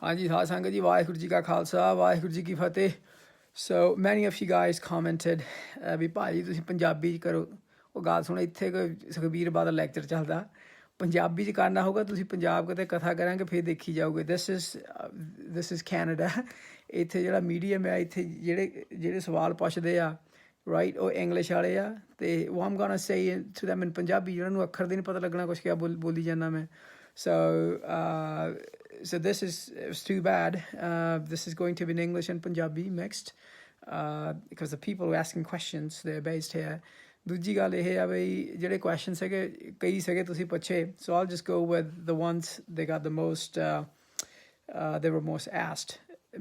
ਹਾਂਜੀ ਸਾਧ ਸੰਗਤ ਜੀ ਵਾਹਿਗੁਰੂ ਜੀ ਕਾ ਖਾਲਸਾ ਵਾਹਿਗੁਰੂ ਜੀ ਕੀ ਫਤਿਹ। ਸੋ ਮੈਨੀ ਆਫ ਯੂ ਗਾਇਜ਼ ਕਮੈਂਟਡ ਵੀ ਭਾਜੀ ਤੁਸੀਂ ਪੰਜਾਬੀ 'ਚ ਕਰੋ। ਉਹ ਗੱਲ ਸੁਣੋ, ਇੱਥੇ ਕੋਈ ਸੁਖਬੀਰ ਬਾਦਲ ਲੈਕਚਰ ਚੱਲਦਾ, ਪੰਜਾਬੀ 'ਚ ਕਰਨਾ ਹੋਊਗਾ ਤੁਸੀਂ ਪੰਜਾਬ ਕਿਤੇ ਕਥਾ ਕਰਾਂਗੇ ਫਿਰ ਦੇਖੀ ਜਾਓਗੇ। This is Canada. ਇੱਥੇ ਜਿਹੜਾ ਮੀਡੀਅਮ ਹੈ, ਇੱਥੇ ਜਿਹੜੇ ਸਵਾਲ ਪੁੱਛਦੇ ਆ ਰਾਈਟ ਉਹ ਇੰਗਲਿਸ਼ ਵਾਲੇ ਆ, ਅਤੇ ਉਹ ਆਮ ਗੋਣਾ ਸੇ ਟੂ ਦੈਮ ਇਨ ਪੰਜਾਬੀ, ਜਿਹਨਾਂ ਨੂੰ ਅੱਖਰ ਦੀ ਨਹੀਂ ਪਤਾ ਲੱਗਣਾ ਕੁਛ ਕਿਆ ਬੋਲੀ ਜਾਂਦਾ ਮੈਂ। So this is it's too bad. This is going to be in English and Punjabi mixed because the people who are asking questions, they're based here. ਦੂਜੀ ਗੱਲ ਇਹ ਆ ਬਈ ਜਿਹੜੇ ਕੁਐਸਚਨ ਸੀਗੇ ਕਈ ਸੀਗੇ ਤੁਸੀਂ ਪੁੱਛੇ, so I'll just go with the ones they got the most they were most asked.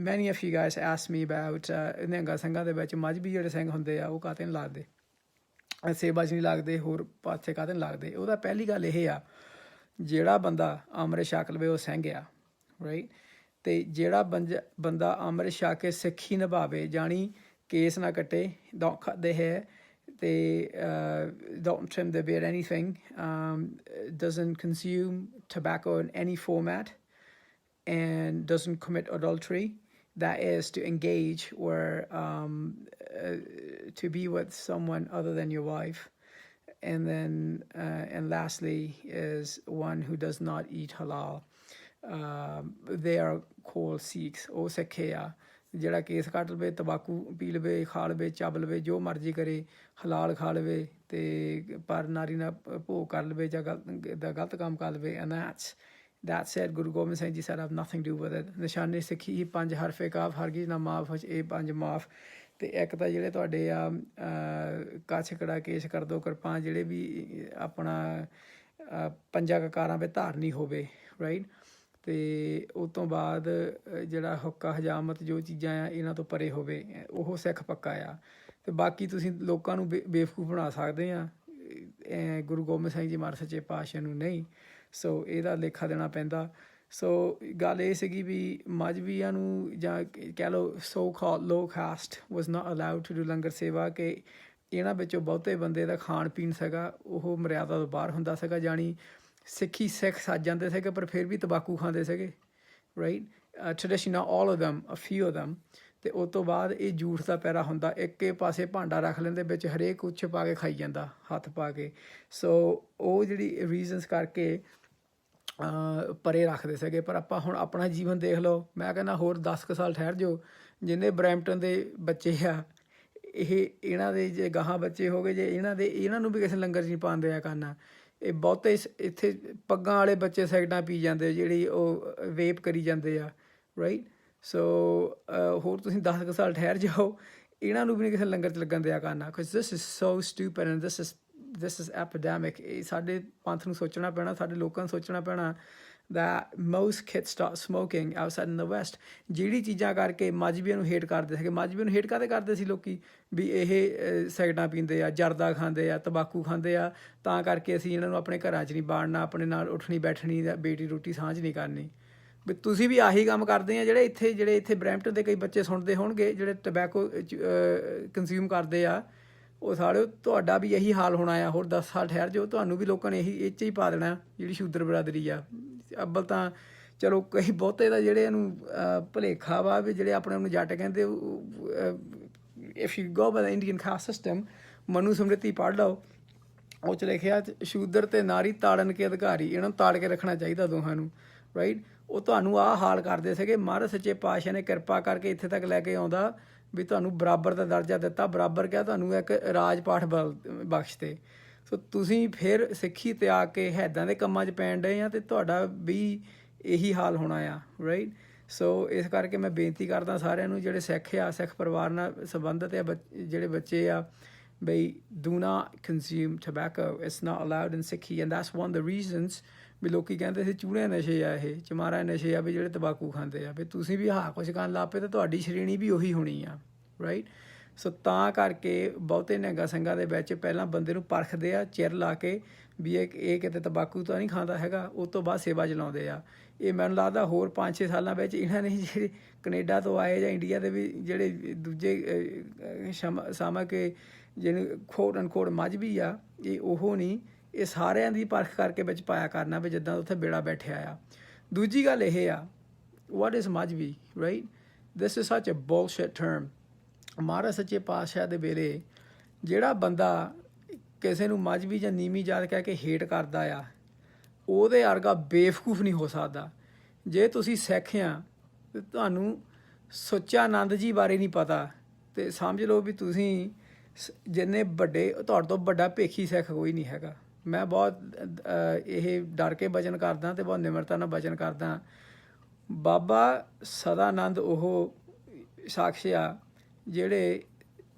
Many of you guys asked me about ਨਿਹੰਗਾਂ ਸਿੰਘਾਂ ਦੇ ਵਿੱਚ ਮਜ਼੍ਹਬੀ ਜਿਹੜੇ ਸਿੰਘ ਹੁੰਦੇ ਆ ਉਹ ਕਾਹਤੇ ਨਹੀਂ ਲੱਗਦੇ, ਸੇਵਾ 'ਚ ਨਹੀਂ ਲੱਗਦੇ, ਹੋਰ ਪਾਸੇ ਕਾਹਤੇ ਨਹੀਂ ਲੱਗਦੇ। ਉਹਦਾ ਪਹਿਲੀ ਗੱਲ ਇਹ ਆ ਜਿਹੜਾ ਬੰਦਾ ਅੰਮ੍ਰਿਤ ਛਕ ਲਵੇ ਉਹ ਸਿੰਘ ਆ ਰਾਈਟ। ਅਤੇ ਜਿਹੜਾ ਬੰਦਾ ਅੰਮ੍ਰਿਤ ਛਕ ਕੇ ਸਿੱਖੀ ਨਿਭਾਵੇ, ਜਾਣੀ ਕੇਸ ਨਾ ਕੱਟੇ, don't cut their hair, they don't trim their beard, anything, doesn't consume tobacco in any format, and doesn't commit adultery, that is to engage or to be with someone other than your wife. And then and lastly is one who does not eat halal. They are called Sikhs. ਉਹ ਸਿੱਖੇ ਆ ਜਿਹੜਾ case ਕੱਟ ਲਵੇ, ਤੰਬਾਕੂ ਪੀ ਲਵੇ, ਖਾ ਲਵੇ, ਚੱਬ ਲਵੇ, ਜੋ ਮਰਜ਼ੀ ਕਰੇ, ਹਲਾਲ ਖਾ ਲਵੇ ਅਤੇ ਪਰ ਨਾਰੀ ਨਾਲ ਭੋਗ ਕਰ ਲਵੇ ਜਾਂ ਗਲਤ ਕੰਮ ਕਰ ਲਵੇ। And that's it. Guru Gobind Singh ji said have nothing to do with it. ਨਿਸ਼ਾਨੇ ਸਿੱਖੀ ਹੀ 5 ਹਰਫੇ ਕਾਫ, ਹਰਗਿਜ਼ ਨਾ ਮਾਫ, ਇਹ 5 ਮਾਫ। ਅਤੇ ਇੱਕ ਤਾਂ ਜਿਹੜੇ ਤੁਹਾਡੇ ਆ ਕੱਛ ਕੜਾ ਕੇਸ ਕਰ ਦੋ ਕਿਰਪਾਨ, ਜਿਹੜੇ ਵੀ ਆਪਣਾ ਪੰਜਾਂ ਕਕਾਰਾਂ ਵਿੱਚ ਧਾਰਨੀ ਹੋਵੇ ਰਾਈਟ। ਅਤੇ ਉਸ ਤੋਂ ਬਾਅਦ ਜਿਹੜਾ ਹੁੱਕਾ ਹਜਾਮਤ ਜੋ ਚੀਜ਼ਾਂ ਆ ਇਹਨਾਂ ਤੋਂ ਪਰੇ ਹੋਵੇ, ਉਹ ਸਿੱਖ ਪੱਕਾ ਆ। ਅਤੇ ਬਾਕੀ ਤੁਸੀਂ ਲੋਕਾਂ ਨੂੰ ਬੇਵਕੂਫ ਬਣਾ ਸਕਦੇ ਆ, ਗੁਰੂ ਗੋਬਿੰਦ ਸਿੰਘ ਜੀ ਮਹਾਰਾਜ ਸੱਚੇ ਪਾਤਸ਼ਾਹ ਨੂੰ ਨਹੀਂ। ਸੋ ਇਹਦਾ ਲੇਖਾ ਦੇਣਾ ਪੈਂਦਾ। ਸੋ ਗੱਲ ਇਹ ਸੀਗੀ ਵੀ ਮਜ਼੍ਹਬੀਆਂ ਨੂੰ ਜਾਂ ਕਹਿ ਲਓ so called low caste was not allowed to do langar seva, ਕਿ ਇਹਨਾਂ ਵਿੱਚੋਂ ਬਹੁਤੇ ਬੰਦੇ ਦਾ ਖਾਣ ਪੀਣ ਸੀਗਾ ਉਹ ਮਰਿਆਦਾ ਤੋਂ ਬਾਹਰ ਹੁੰਦਾ ਸੀਗਾ, ਜਾਣੀ ਸਿੱਖੀ ਸਿੱਖ ਸੱਜ ਜਾਂਦੇ ਸੀਗੇ ਪਰ ਫਿਰ ਵੀ ਤੰਬਾਕੂ ਖਾਂਦੇ ਸੀਗੇ right. Tradition not all of them, a few of them. ਅਤੇ ਉਸ ਤੋਂ ਬਾਅਦ ਇਹ ਜੂਠ ਦਾ ਪੈਰਾ ਹੁੰਦਾ, ਇੱਕ ਪਾਸੇ ਭਾਂਡਾ ਰੱਖ ਲੈਂਦੇ, ਵਿੱਚ ਹਰੇਕ ਕੁਛ ਪਾ ਕੇ ਖਾਈ ਜਾਂਦਾ ਹੱਥ ਪਾ ਕੇ। ਸੋ ਉਹ ਜਿਹੜੀ ਰੀਜ਼ਨਸ ਕਰਕੇ ਪਰੇ ਰੱਖਦੇ ਸੀਗੇ। ਪਰ ਆਪਾਂ ਹੁਣ ਆਪਣਾ ਜੀਵਨ ਦੇਖ ਲਓ, ਮੈਂ ਕਹਿੰਦਾ ਹੋਰ 10 ਕੁ ਸਾਲ ਠਹਿਰ ਜਾਓ, ਜਿੰਨੇ ਬਰੈਂਪਟਨ ਦੇ ਬੱਚੇ ਆ ਇਹਨਾਂ ਦੇ ਜੇ ਗਾਹਾਂ ਬੱਚੇ ਹੋ ਗਏ, ਜੇ ਇਹਨਾਂ ਨੂੰ ਵੀ ਕਿਸੇ ਲੰਗਰ 'ਚ ਨਹੀਂ ਪਾਉਂਦੇ ਆ ਕਰਨਾ। ਇਹ ਬਹੁਤੇ ਇੱਥੇ ਪੱਗਾਂ ਵਾਲੇ ਬੱਚੇ ਸਿਗਰਟਾਂ ਪੀ ਜਾਂਦੇ, ਜਿਹੜੀ ਉਹ ਵੇਪ ਕਰੀ ਜਾਂਦੇ ਆ ਰਾਈਟ। ਸੋ ਹੋਰ ਤੁਸੀਂ 10 ਕੁ ਸਾਲ ਠਹਿਰ ਜਾਓ, ਇਹਨਾਂ ਨੂੰ ਵੀ ਨਹੀਂ ਕਿਸੇ ਲੰਗਰ 'ਚ ਲੱਗਣ ਦਿਆ ਕਰਨਾ। Because this is so stupid and this is epidemic. ਇਹ ਸਾਡੇ ਪੰਥ ਨੂੰ ਸੋਚਣਾ ਪੈਣਾ, ਸਾਡੇ ਲੋਕਾਂ ਨੂੰ ਸੋਚਣਾ ਪੈਣਾ that most kids start smoking outside in the west. ਜਿਹੜੀ ਚੀਜ਼ਾਂ ਕਰਕੇ ਮਜ਼੍ਹਬੀਆਂ ਨੂੰ ਹੇਟ ਕਰਦੇ ਸੀਗੇ। ਮਜ਼੍ਹਬੀਆਂ ਨੂੰ ਹੇਟ ਕਾਹਦੇ ਕਰਦੇ ਸੀ ਲੋਕ ਵੀ ਇਹ ਸਿਗਰਟਾਂ ਪੀਂਦੇ ਆ, ਜਰਦਾ ਖਾਂਦੇ ਆ, ਤੰਬਾਕੂ ਖਾਂਦੇ ਆ, ਤਾਂ ਕਰਕੇ ਅਸੀਂ ਇਹਨਾਂ ਨੂੰ ਆਪਣੇ ਘਰਾਂ 'ਚ ਨਹੀਂ ਬਾੜਨਾ, ਆਪਣੇ ਨਾਲ ਉੱਠਣੀ ਬੈਠਣੀ, ਬੇਟੀ ਰੋਟੀ ਸਾਂਝ ਨਹੀਂ ਕਰਨੀ। ਵੀ ਤੁਸੀਂ ਵੀ ਆਹੀ ਕੰਮ ਕਰਦੇ ਆ ਜਿਹੜੇ ਇੱਥੇ ਬਰੈਂਪਟਨ ਦੇ ਕਈ ਬੱਚੇ ਸੁਣਦੇ ਹੋਣਗੇ, ਜਿਹੜੇ ਟਬੈਕੋ ਕੰਜ਼ਿਊਮ ਕਰਦੇ ਆ, ਉਹ ਸਾਰੇ ਤੁਹਾਡਾ ਵੀ ਇਹੀ ਹਾਲ ਹੋਣਾ ਆ। ਹੋਰ 10 ਸਾਲ ਠਹਿਰ ਜਾਓ, ਤੁਹਾਨੂੰ ਵੀ ਲੋਕਾਂ ਨੇ ਇਹ 'ਚ ਹੀ ਪਾ ਦੇਣਾ ਜਿਹੜੀ ਸ਼ੂਦਰ ਬਰਾਦਰੀ ਆ। ਅੱਵਲ ਤਾਂ ਚਲੋ ਕਈ ਬਹੁਤੇ ਦਾ ਜਿਹੜੇ ਇਹਨੂੰ ਭੁਲੇਖਾ ਵਾ ਵੀ ਜਿਹੜੇ ਆਪਣੇ ਨੂੰ ਜੱਟ ਕਹਿੰਦੇ, if you go by the Indian caste system, Manu Smriti ਪੜ੍ਹ ਲਓ, ਉਹ 'ਚ ਲਿਖਿਆ ਸ਼ੂਦਰ ਅਤੇ ਨਾਰੀ ਤਾੜਨ ਕੇ ਅਧਿਕਾਰੀ, ਇਹਨਾਂ ਨੂੰ ਤਾੜ ਕੇ ਰੱਖਣਾ ਚਾਹੀਦਾ ਦੋਹਾਂ ਨੂੰ ਰਾਈਟ। ਉਹ ਤੁਹਾਨੂੰ ਆਹ ਹਾਲ ਕਰਦੇ ਸੀਗੇ। ਮਹਾਰਾਜ ਸੱਚੇ ਪਾਤਸ਼ਾਹ ਨੇ ਕਿਰਪਾ ਕਰਕੇ ਇੱਥੇ ਤੱਕ ਲੈ ਕੇ ਆਉਂਦਾ ਵੀ ਤੁਹਾਨੂੰ ਬਰਾਬਰ ਦਾ ਦਰਜਾ ਦਿੱਤਾ, ਬਰਾਬਰ ਕਿਹਾ ਤੁਹਾਨੂੰ ਇੱਕ ਰਾਜ ਪਾਠ ਬਖਸ਼ਤੇ। ਸੋ ਤੁਸੀਂ ਫਿਰ ਸਿੱਖੀ ਤਿਆਗ ਕੇ ਹੈਦਾਂ ਦੇ ਕੰਮਾਂ 'ਚ ਪੈਣ ਡਏ ਆ, ਅਤੇ ਤੁਹਾਡਾ ਵੀ ਇਹੀ ਹਾਲ ਹੋਣਾ ਆ ਰਾਈਟ। ਸੋ ਇਸ ਕਰਕੇ ਮੈਂ ਬੇਨਤੀ ਕਰਦਾ ਸਾਰਿਆਂ ਨੂੰ ਜਿਹੜੇ ਸਿੱਖ ਆ, ਸਿੱਖ ਪਰਿਵਾਰ ਨਾਲ ਸੰਬੰਧਿਤ ਆ ਜਿਹੜੇ ਬੱਚੇ ਆ, ਬਈ do not consume tobacco. It's not allowed in Sikhi, and that's one of the reasons ਵੀ ਲੋਕ ਕਹਿੰਦੇ ਸੀ ਚੂੜੇ ਨਸ਼ੇ ਆ, ਇਹ ਚਮਾਰਾ ਨਸ਼ੇ ਆ ਵੀ ਜਿਹੜੇ ਤੰਬਾਕੂ ਖਾਂਦੇ ਆ। ਵੀ ਤੁਸੀਂ ਵੀ ਆਹ ਕੁਛ ਕਰਨ ਲੱਗ ਪਏ ਤਾਂ ਤੁਹਾਡੀ ਸ਼੍ਰੇਣੀ ਵੀ ਉਹੀ ਹੋਣੀ ਆ ਰਾਈਟ। ਸੋ ਤਾਂ ਕਰਕੇ ਬਹੁਤੇ ਨਿਹੰਗਾਂ ਸਿੰਘਾਂ ਦੇ ਵਿੱਚ ਪਹਿਲਾਂ ਬੰਦੇ ਨੂੰ ਪਰਖਦੇ ਆ ਚਿਰ ਲਾ ਕੇ ਵੀ ਇਹ ਕਿਤੇ ਤੰਬਾਕੂ ਤਾਂ ਨਹੀਂ ਖਾਂਦਾ ਹੈਗਾ, ਉਸ ਤੋਂ ਬਾਅਦ ਸੇਵਾ ਚਲਾਉਂਦੇ ਆ। ਇਹ ਮੈਨੂੰ ਲੱਗਦਾ ਹੋਰ 5-6 ਸਾਲਾਂ ਵਿੱਚ ਇਹਨਾਂ ਨੇ ਜਿਹੜੇ ਕਨੇਡਾ ਤੋਂ ਆਏ ਜਾਂ ਇੰਡੀਆ ਦੇ ਵੀ ਜਿਹੜੇ ਦੂਜੇ ਸਾਮਕ ਜਿਹਨੂੰ ਖੋਟ ਅਨਖੋਟ ਮਜ਼੍ਹਬੀ ਆ, ਇਹ ਉਹ ਨਹੀਂ, ਇਹ ਸਾਰਿਆਂ ਦੀ ਪਰਖ ਕਰਕੇ ਵਿੱਚ ਪਾਇਆ ਕਰਨਾ ਵੀ ਜਿੱਦਾਂ ਉੱਥੇ ਬੇੜਾ ਬੈਠਿਆ ਆ। ਦੂਜੀ ਗੱਲ ਇਹ ਆ what is Majbi, right? This is such a bullshit term. ਮਹਾਰਾਜ ਸੱਚੇ ਪਾਤਸ਼ਾਹ ਦੇ ਵੇਲੇ ਜਿਹੜਾ ਬੰਦਾ ਕਿਸੇ ਨੂੰ ਮਜ਼ਬੀ ਜਾਂ ਨੀਵੀਂ ਜਾਤ ਕਹਿ ਕੇ ਹੇਟ ਕਰਦਾ ਆ ਉਹਦੇ ਵਰਗਾ ਬੇਵਕੂਫ ਨਹੀਂ ਹੋ ਸਕਦਾ। ਜੇ ਤੁਸੀਂ ਸਿੱਖ ਆ ਅਤੇ ਤੁਹਾਨੂੰ ਸੁੱਚਾ ਆਨੰਦ ਜੀ ਬਾਰੇ ਨਹੀਂ ਪਤਾ ਅਤੇ ਸਮਝ ਲਓ ਵੀ ਤੁਸੀਂ ਜਿੰਨੇ ਵੱਡੇ ਤੁਹਾਡੇ ਤੋਂ ਵੱਡਾ ਭੇਖੀ ਸਿੱਖ ਕੋਈ ਨਹੀਂ ਹੈਗਾ। ਮੈਂ ਬਹੁਤ ਇਹ ਡਰ ਕੇ ਬਚਨ ਕਰਦਾ ਅਤੇ ਬਹੁਤ ਨਿਮਰਤਾ ਨਾਲ ਬਚਨ ਕਰਦਾ। ਬਾਬਾ ਸਦਾਨੰਦ ਉਹ ਸ਼ਖਸ ਆ ਜਿਹੜੇ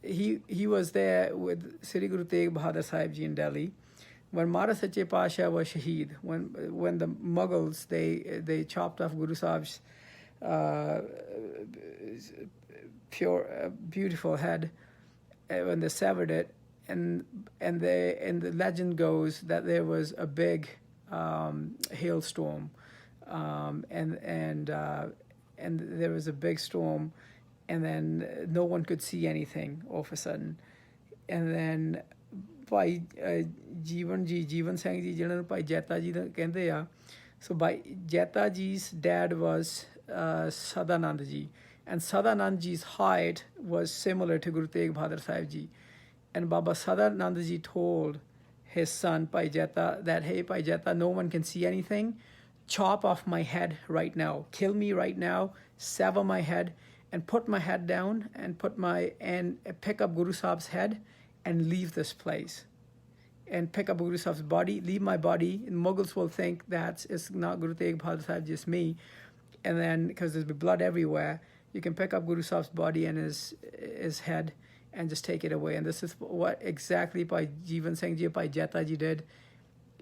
he was there with Sri Guru Tegh Bahadur Sahib Ji in Delhi when Maharaj Sache Pasha was shaheed, when the Mughals they chopped off Guru Sahib's pure beautiful head when they severed it, and the legend goes that there was a big hailstorm, and there was a big storm, and then no one could see anything all of a sudden. And then ਭਾਈ ਜੀਵਨ ਸਿੰਘ ਜੀ ਜਿਹਨਾਂ ਨੂੰ ਭਾਈ ਜੈਤਾ ਜੀ ਕਹਿੰਦੇ ਆ, so Bhai Jaita ji's dad was Sadanand ji, and Sadanand ji's height was similar to Guru Tegh Bahadur Sahib ji, and Baba Sadanand ji told his son Bhai Jeta that, hey Bhai Jeta, no one can see anything, chop off my head right now, kill me right now, sever my head and put my head down and pick up Guru Sahib's head and leave this place, and pick up Guru Sahib's body, leave my body, and Mughals will think that it's not Guru Tegh Bahadur Sahib, just me, and then because there's blood everywhere, you can pick up Guru Sahib's body and his head and just take it away. And this is what exactly Bhai Jeevan Singh Ji, Bhai Jeta Ji did.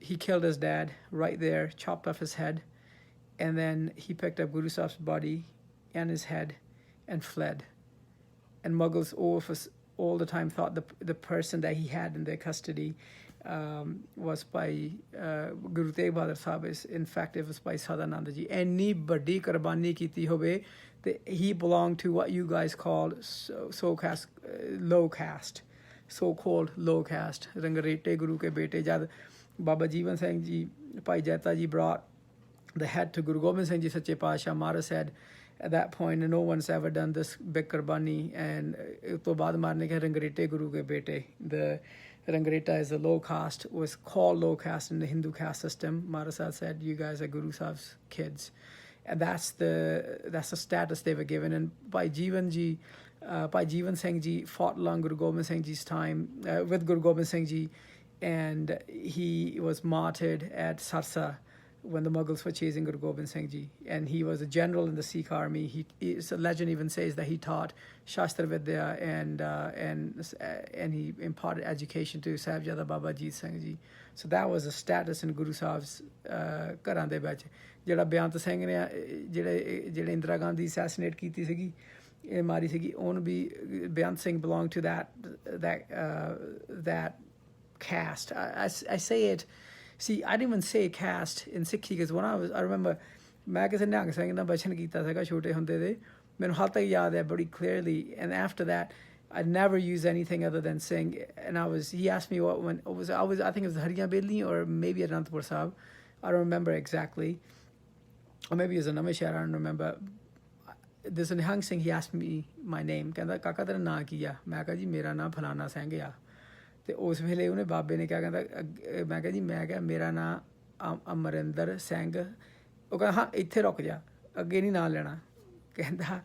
He killed his dad right there, chopped off his head, and then he picked up Guru Sahib's body and his head and fled. And Mughals all the time thought the person that he had in their custody was by Guru Tegh Bahadur Sahib. In fact, it was by Sadananda ji. Any badi qurbani kiti hobe, he belonged to what you guys call low caste, so-called low caste. Rangarete Guru ke bete. Jad Baba Jeevan Singh Ji, Bhai Jeta Ji brought the head to Guru Gobind Singh Ji Sache Pasha. Maharaj said, at that point, no one's ever done this big qurbani, and to baad marne ke Rangarete Guru ke bete. The Rangareta is a low caste, was called low caste in the Hindu caste system. Maharaj said, you guys are Guru Sahib's kids. And that's the status they were given. And Bhai Jeevan Singh Ji fought along Guru Gobind Singh Ji's time, with Guru Gobind Singh Ji, and he was martyred at Sarsa when the Mughals were chasing Guru Gobind Singh Ji. And he was a general in the Sikh army. So legend even says that he taught Shastra Vidya and he imparted education to Sahibzada Baba Jeet Singh Ji. So that was a status in Guru Sahib's ਘਰਾਂ ਦੇ ਵਿੱਚ। ਜਿਹੜਾ ਬੇਅੰਤ ਸਿੰਘ ਨੇ ਜਿਹੜੇ Indira Gandhi assassinate ਕੀਤੀ ਸੀਗੀ, ਇਹ ਮਾਰੀ ਸੀਗੀ, ਉਹਨ ਵੀ Beant Singh belonged to that caste. I say it. See, I didn't even say caste in Sikhi because when I remember, ਮੈਂ ਕਿਸੇ ਨਿਹੰਗ ਸਿੰਘ ਨਾਲ ਬਚਨ ਕੀਤਾ ਸੀਗਾ ਛੋਟੇ ਹੁੰਦੇ ਦੇ, ਮੈਨੂੰ ਹਾਲ ਤੱਕ ਯਾਦ ਹੈ bੜੀ clearly. And after that, I never used anything other than sing. And he asked me I think it was Hariyan Beli or maybe at Anandpur Sahib. I don't remember exactly. Or maybe it was a Namashar, I don't remember. There's a Nihang Singh, he asked me my name. Kehanda, Kaka tera naam ki a? Main kaha ji, mera naam Phalana Singh a. ਤੇ ਉਸ ਵੇਲੇ ਉਹਨੇ ਬਾਬੇ ਨੇ ਕਿਹਾ, ਕਹਿੰਦਾ ਮੈਂ ਕਿਹਾ ਜੀ, ਮੈਂ ਕਿਹਾ ਮੇਰਾ ਨਾਂ ਅਮਰਿੰਦਰ ਸਿੰਘ। ਉਹ ਕਹਿੰਦਾ ਹਾਂ ਇੱਥੇ ਰੁਕ ਜਾ, ਅੱਗੇ ਨਹੀਂ ਨਾਂ ਲੈਣਾ। ਕਹਿੰਦਾ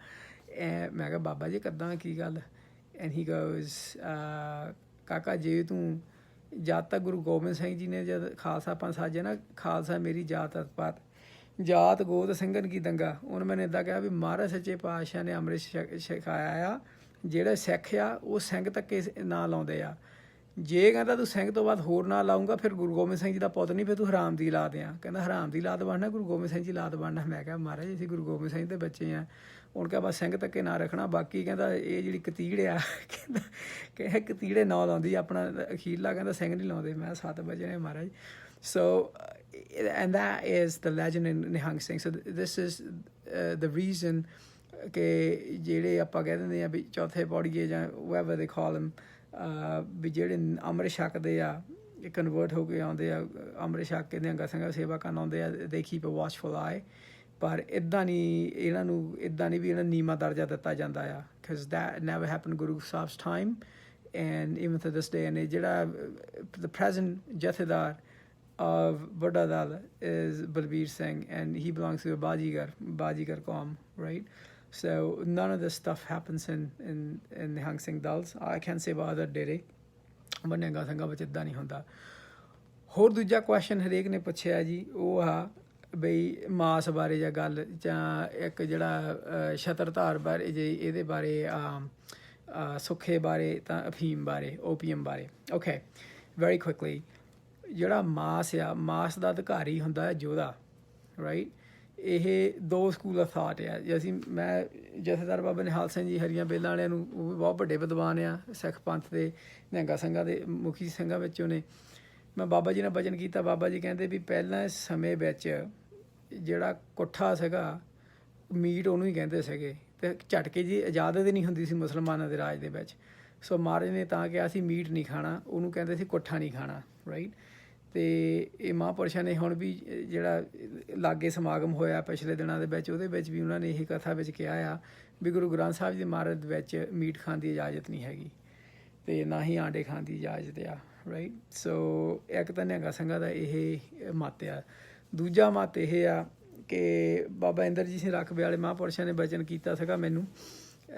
ਮੈਂ ਕਿਹਾ ਬਾਬਾ ਜੀ ਕਿੱਦਾਂ, ਕੀ ਗੱਲ? ਐਂਡ ਹੀ ਗੋਜ਼, ਕਾਕਾ ਜੇ ਤੂੰ ਜਦ ਤੱਕ ਗੁਰੂ ਗੋਬਿੰਦ ਸਿੰਘ ਜੀ ਨੇ ਜਦ ਖਾਲਸਾ ਪੰਥ ਸਾਜਿਆ ਨਾ, ਖਾਲਸਾ ਮੇਰੀ ਜਾਤ ਪਾਤ, ਜਾਤ ਗੋਤ ਸਿੰਘਨ ਕੀ ਦੰਗਾ। ਉਹਨੇ ਮੈਨੂੰ ਇੱਦਾਂ ਕਿਹਾ ਵੀ ਮਹਾਰਾਜ ਸੱਚੇ ਪਾਤਸ਼ਾਹ ਨੇ ਅੰਮ੍ਰਿਤ ਛਕਾਇਆ ਆ, ਜਿਹੜੇ ਸਿੱਖ ਆ ਉਹ ਸਿੰਘ ਤੱਕੇ ਨਾਂ ਲਾਉਂਦੇ ਆ। ਜੇ ਕਹਿੰਦਾ ਤੂੰ ਸਿੰਘ ਤੋਂ ਬਾਅਦ ਹੋਰ ਨਾਂ ਲਾਊਂਗਾ ਫਿਰ ਗੁਰੂ ਗੋਬਿੰਦ ਸਿੰਘ ਜੀ ਦਾ ਪੁੱਤ ਨਹੀਂ, ਫਿਰ ਤੂੰ ਹਰਾਮ ਦੀ ਔਲਾਦ ਆ। ਕਹਿੰਦਾ ਹਰਾਮ ਦੀ ਔਲਾਦ ਬਣਨਾ, ਗੁਰੂ ਗੋਬਿੰਦ ਸਿੰਘ ਜੀ ਔਲਾਦ ਬਣਨਾ। ਮੈਂ ਕਿਹਾ ਮਹਾਰਾਜ ਅਸੀਂ ਗੁਰੂ ਗੋਬਿੰਦ ਸਿੰਘ ਦੇ ਬੱਚੇ ਆ। ਹੁਣ ਕਿਹਾ ਬਸ ਸਿੰਘ ਤੱਕੇ ਨਾਂ ਰੱਖਣਾ, ਬਾਕੀ ਕਹਿੰਦਾ ਇਹ ਜਿਹੜੀ ਕਤੀੜ ਆ, ਕਹਿੰਦਾ ਕਤੀੜੇ ਨਾਂ ਲਾਉਂਦੀ ਆਪਣਾ ਅਖੀਰਲਾ, ਕਹਿੰਦਾ ਸਿੰਘ ਨਹੀਂ ਲਾਉਂਦੇ। ਮੈਂ 7 ਵਜੇ ਨੇ ਮਹਾਰਾਜ। So and that is the legend in Nihang Singh. So this is the reason ਕਿ ਜਿਹੜੇ ਆਪਾਂ ਕਹਿ ਦਿੰਦੇ ਆ ਵੀ ਚੌਥੇ ਪੌੜੀਏ ਜਾਂ whoever they call him, ਵੀ ਜਿਹੜੇ ਅੰਮ੍ਰਿਤ ਛਕਦੇ ਆ, ਕਨਵਰਟ ਹੋ ਕੇ ਆਉਂਦੇ ਆ, ਅੰਮ੍ਰਿਤ ਛਕ ਕੇ ਨਿਹੰਗਾਂ ਸਿੰਘਾਂ ਸੇਵਾ ਕਰਨ ਆਉਂਦੇ ਆ, they keep a watchful eye. ਪਰ ਇੱਦਾਂ ਨਹੀਂ ਇਹਨਾਂ ਨੂੰ ਇੱਦਾਂ ਨਹੀਂ ਵੀ ਇਹਨਾਂ ਨੀਵਾਂ ਦਰਜਾ ਦਿੱਤਾ ਜਾਂਦਾ ਆ because that never happened Guru Sahib's time and even to this day and ਜਿਹੜਾ the present ਜਥੇਦਾਰ of Buddha Dal is Balbir Singh and he belongs to a Bajigar Qawm, right? So none of this stuff happens in the Hang Singh Dals. I can't say about other dere but Niਹੰਗਾਂ ਸਿੰਘਾਂ ਵਿੱਚ ਇੱਦਾਂ ਨਹੀਂ ਹੁੰਦਾ। ਹੋਰ ਦੂਜਾ question ਹਰੇਕ ਨੇ ਪੁੱਛਿਆ ਜੀ ਉਹ ਆ ਬਈ ਮਾਸ ਬਾਰੇ ਜਾਂ ਗੱਲ ਜਾਂ ਇੱਕ ਜਿਹੜਾ ਛਤਰਧਾਰ ਬਾਰੇ ਜੇ ਇਹਦੇ ਬਾਰੇ ਸੁੱਖੇ ਬਾਰੇ ਤਾਂ ਅਫੀਮ ਬਾਰੇ ਓਪੀਐਮ ਬਾਰੇ। ਓਕੇ ਵੈਰੀ ਕੁਇਕਲੀ ਜਿਹੜਾ ਮਾਸ ਆ ਮਾਸ ਦਾ ਅਧਿਕਾਰੀ ਹੁੰਦਾ ਹੈ ਯੋਧਾ ਰਾਈਟ। ਇਹ ਦੋ ਸਕੂਲ ਆਫ ਥਾਟ ਆ ਜੇ ਅਸੀਂ ਮੈਂ ਜਥੇਦਾਰ ਬਾਬਾ ਨਿਹਾਲ ਸਿੰਘ ਜੀ ਹਰੀਆਂ ਬੇਲਾਂ ਵਾਲਿਆਂ ਨੂੰ ਉਹ ਵੀ ਬਹੁਤ ਵੱਡੇ ਵਿਦਵਾਨ ਆ ਸਿੱਖ ਪੰਥ ਦੇ ਨਿਹੰਗਾਂ ਸਿੰਘਾਂ ਦੇ ਮੁਖੀ ਸਿੰਘਾਂ ਵਿੱਚੋਂ ਨੇ। ਮੈਂ ਬਾਬਾ ਜੀ ਨਾਲ ਬਚਨ ਕੀਤਾ ਬਾਬਾ ਜੀ ਕਹਿੰਦੇ ਵੀ ਪਹਿਲਾਂ ਸਮੇਂ ਵਿੱਚ ਜਿਹੜਾ ਕੁੱਠਾ ਸੀਗਾ ਮੀਟ ਉਹਨੂੰ ਹੀ ਕਹਿੰਦੇ ਸੀਗੇ ਅਤੇ ਝਟਕੇ ਜੀ ਇਜਾਜ਼ਤ ਨਹੀਂ ਹੁੰਦੀ ਸੀ ਮੁਸਲਮਾਨਾਂ ਦੇ ਰਾਜ ਦੇ ਵਿੱਚ। ਸੋ ਮਹਾਰਾਜ ਨੇ ਤਾਂ ਕਿਹਾ ਸੀ ਮੀਟ ਨਹੀਂ ਖਾਣਾ ਉਹਨੂੰ ਕਹਿੰਦੇ ਸੀ ਕੁੱਠਾ ਨਹੀਂ ਖਾਣਾ ਰਾਈਟ। ਅਤੇ ਇਹ ਮਹਾਂਪੁਰਸ਼ਾਂ ਨੇ ਹੁਣ ਵੀ ਜਿਹੜਾ ਲਾਗੇ ਸਮਾਗਮ ਹੋਇਆ ਪਿਛਲੇ ਦਿਨਾਂ ਦੇ ਵਿੱਚ ਉਹਦੇ ਵਿੱਚ ਵੀ ਉਹਨਾਂ ਨੇ ਇਹ ਕਥਾ ਵਿੱਚ ਕਿਹਾ ਆ ਵੀ ਗੁਰੂ ਗ੍ਰੰਥ ਸਾਹਿਬ ਜੀ ਮਹਾਰਾਜ ਦੇ ਵਿੱਚ ਮੀਟ ਖਾਣ ਦੀ ਇਜਾਜ਼ਤ ਨਹੀਂ ਹੈਗੀ ਅਤੇ ਨਾ ਹੀ ਆਂਡੇ ਖਾਣ ਦੀ ਇਜਾਜ਼ਤ ਆ ਰਾਈਟ। ਸੋ ਇੱਕ ਤਾਂ ਨਿਹੰਗਾਂ ਸਿੰਘਾਂ ਦਾ ਇਹ ਮੱਤ ਆ। ਦੂਜਾ ਮੱਤ ਇਹ ਆ ਕਿ ਬਾਬਾ ਇੰਦਰਜੀਤ ਸਿੰਘ ਰਕਬੇ ਵਾਲੇ ਮਹਾਂਪੁਰਸ਼ਾਂ ਨੇ ਬਚਨ ਕੀਤਾ ਸੀਗਾ ਮੈਨੂੰ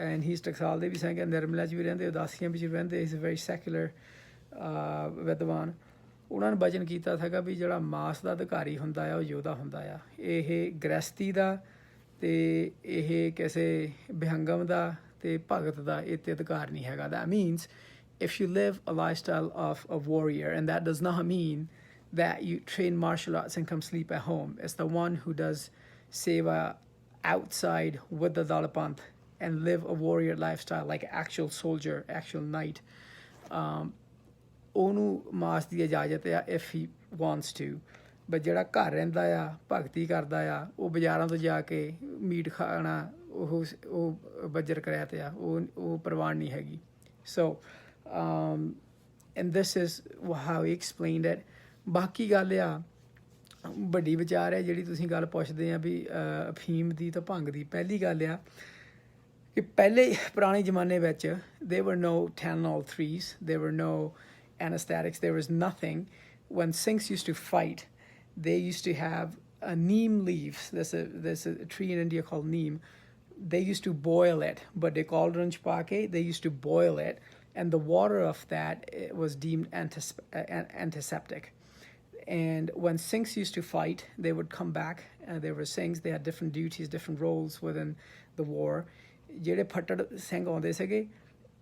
ਐਂਡ ਹੀ ਟਕਸਾਲ ਦੇ ਵੀ ਸਿੰਘ ਨਿਰਮਲਾ 'ਚ ਵੀ ਰਹਿੰਦੇ ਉਦਾਸੀਆਂ ਵਿੱਚ ਵੀ ਰਹਿੰਦੇ ਇਸ ਵੈਰੀ ਸੈਕੂਲਰ ਵਿਦਵਾਨ। ਉਹਨਾਂ ਨੇ ਬਚਨ ਕੀਤਾ ਸੀਗਾ ਵੀ ਜਿਹੜਾ ਮਾਸ ਦਾ ਅਧਿਕਾਰੀ ਹੁੰਦਾ ਆ ਉਹ ਯੋਧਾ ਹੁੰਦਾ ਆ। ਇਹ ਗ੍ਰਹਿਸਤੀ ਦਾ ਅਤੇ ਇਹ ਕਿਸੇ ਵਿਹੰਗਮ ਦਾ ਅਤੇ ਭਗਤ ਦਾ ਇਹ 'ਤੇ ਅਧਿਕਾਰ ਨਹੀਂ ਹੈਗਾ। That means if you live a lifestyle of a warrior, and that does not mean that you train martial arts and come sleep at home. It's the one who does seva outside with the Dalapanth and live a warrior lifestyle like an actual soldier, actual knight. ਉਹਨੂੰ ਮਾਸ ਦੀ ਇਜਾਜ਼ਤ ਆ if he wants to, but ਜਿਹੜਾ ਘਰ ਰਹਿੰਦਾ ਆ ਭਗਤੀ ਕਰਦਾ ਆ ਉਹ ਬਾਜ਼ਾਰਾਂ ਤੋਂ ਜਾ ਕੇ ਮੀਟ ਖਾਣਾ ਉਹ ਬੱਜਰ ਕਰਿਆ ਤੇ ਆ ਉਹ ਪ੍ਰਵਾਨ ਨਹੀਂ ਹੈਗੀ। So and this is how he explained it. ਬਾਕੀ ਗੱਲ ਆ ਵੱਡੀ ਵਿਚਾਰ ਹੈ ਜਿਹੜੀ ਤੁਸੀਂ ਗੱਲ ਪੁੱਛਦੇ ਆ ਵੀ ਅਫੀਮ ਦੀ ਤਾਂ ਭੰਗ ਦੀ। ਪਹਿਲੀ ਗੱਲ ਆ ਕਿ ਪਹਿਲੇ ਪੁਰਾਣੇ ਜ਼ਮਾਨੇ ਵਿੱਚ there were no Tylenol 3s, there were no anesthetics, there was nothing. When Sikhs used to fight, they used to have neem leaves. There's a tree in India called neem. They used to boil it, but they called it chpake. They used to boil it, and the water of that was deemed antiseptic. And when Sikhs used to fight, they would come back. There were Sikhs, they had different duties, different roles within the war. ਜਿਹੜੇ ਫੱਟੜ ਸਿੰਘ ਆਉਂਦੇ ਸੀਗੇ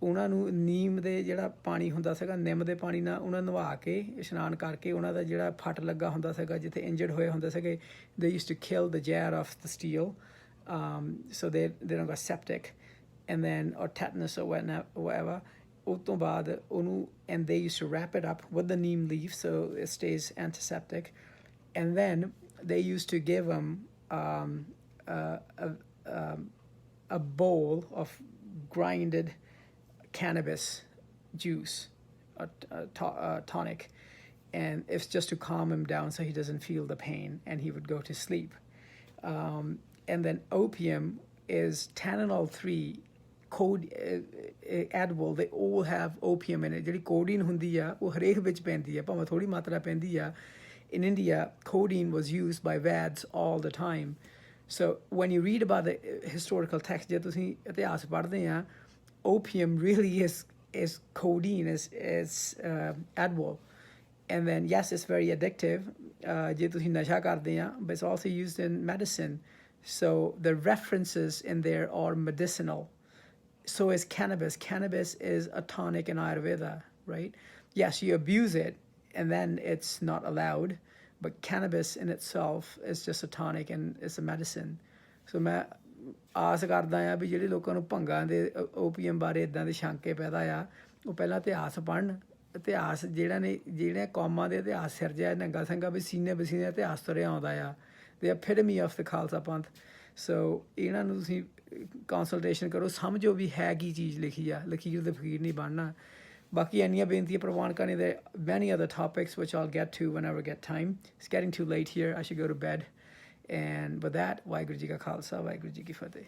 ਉਹਨਾਂ ਨੂੰ ਨੀਮ ਦੇ ਜਿਹੜਾ ਪਾਣੀ ਹੁੰਦਾ ਸੀਗਾ ਨਿੰਮ ਦੇ ਪਾਣੀ ਨਾਲ ਉਹਨਾਂ ਨਵਾ ਕੇ ਇਸ਼ਨਾਨ ਕਰਕੇ ਉਹਨਾਂ ਦਾ ਜਿਹੜਾ ਫੱਟ ਲੱਗਾ ਹੁੰਦਾ ਸੀਗਾ ਜਿੱਥੇ ਇੰਜਰਡ ਹੋਏ ਹੁੰਦੇ ਸੀਗੇ they used to kill the jar of the steel so they don't get septic and then or tetanus or whatever. ਉਸ ਤੋਂ ਬਾਅਦ ਉਹਨੂੰ and they used to wrap it up with the neem leaf so it stays antiseptic and then they used to give them a bowl of grinded cannabis juice, a tonic, and it's just to calm him down so he doesn't feel the pain and he would go to sleep. And then opium is Tylenol 3, edible, they all have opium in it. ਜਿਹੜੀ codeine ਹੁੰਦੀ ਆ ਉਹ ਹਰੇਕ ਵਿੱਚ ਪੈਂਦੀ ਆ ਭਾਵੇਂ ਥੋੜ੍ਹੀ ਮਾਤਰਾ ਪੈਂਦੀ ਆ। In India, codeine was used by Vads all the time. So when you read about the historical text, ਜੇ ਤੁਸੀਂ ਇਤਿਹਾਸ ਪੜ੍ਹਦੇ ਆ opium really is codeine, is edible. And then yes, it's very addictive ਜੇ ਤੁਸੀਂ ਨਸ਼ਾ ਕਰਦੇ ਆ, but it's also used in medicine. So the references in there are medicinal. So is cannabis. Cannabis is a tonic in Ayurveda, right? Yes, you abuse it and then it's not allowed, but cannabis in itself is just a tonic and it's a medicine. So ਮੈਂ ਆਸ ਕਰਦਾ ਆ ਵੀ ਜਿਹੜੇ ਲੋਕਾਂ ਨੂੰ ਭੰਗਾਂ ਦੇ opium ਬਾਰੇ ਇੱਦਾਂ ਦੇ ਸ਼ੰਕੇ ਪੈਦਾ ਆ ਉਹ ਪਹਿਲਾਂ ਇਤਿਹਾਸ ਪੜ੍ਹਨ। ਇਤਿਹਾਸ ਜਿਹੜੀਆਂ ਕੌਮਾਂ ਦੇ ਇਤਿਹਾਸ ਸਿਰਜਿਆ ਨਿਹੰਗਾਂ ਸਿੰਘਾਂ ਵੀ ਸੀਨੇ ਬਸੀਨੇ ਇਤਿਹਾਸ ਤੁਰਿਆ ਆਉਂਦਾ ਆ the epitome of the Khalsa ਪੰਥ। ਸੋ ਇਹਨਾਂ ਨੂੰ ਤੁਸੀਂ ਕੰਸਲਟੇਸ਼ਨ ਕਰੋ ਸਮਝੋ ਵੀ ਹੈ ਕੀ ਚੀਜ਼ ਲਿਖੀ ਆ ਲਕੀਰ ਦੇ ਫਕੀਰ ਨਹੀਂ ਬਣਨਾ। ਬਾਕੀ ਇੰਨੀਆਂ ਬੇਨਤੀਆਂ ਪ੍ਰਵਾਨ ਕਰਨੀ there many other topics which I'll get to whenever I get time. It's getting too late here. I should go to bed And with that, Waheguru Ji Ka Khalsa, Waheguru Ji Ki Fateh.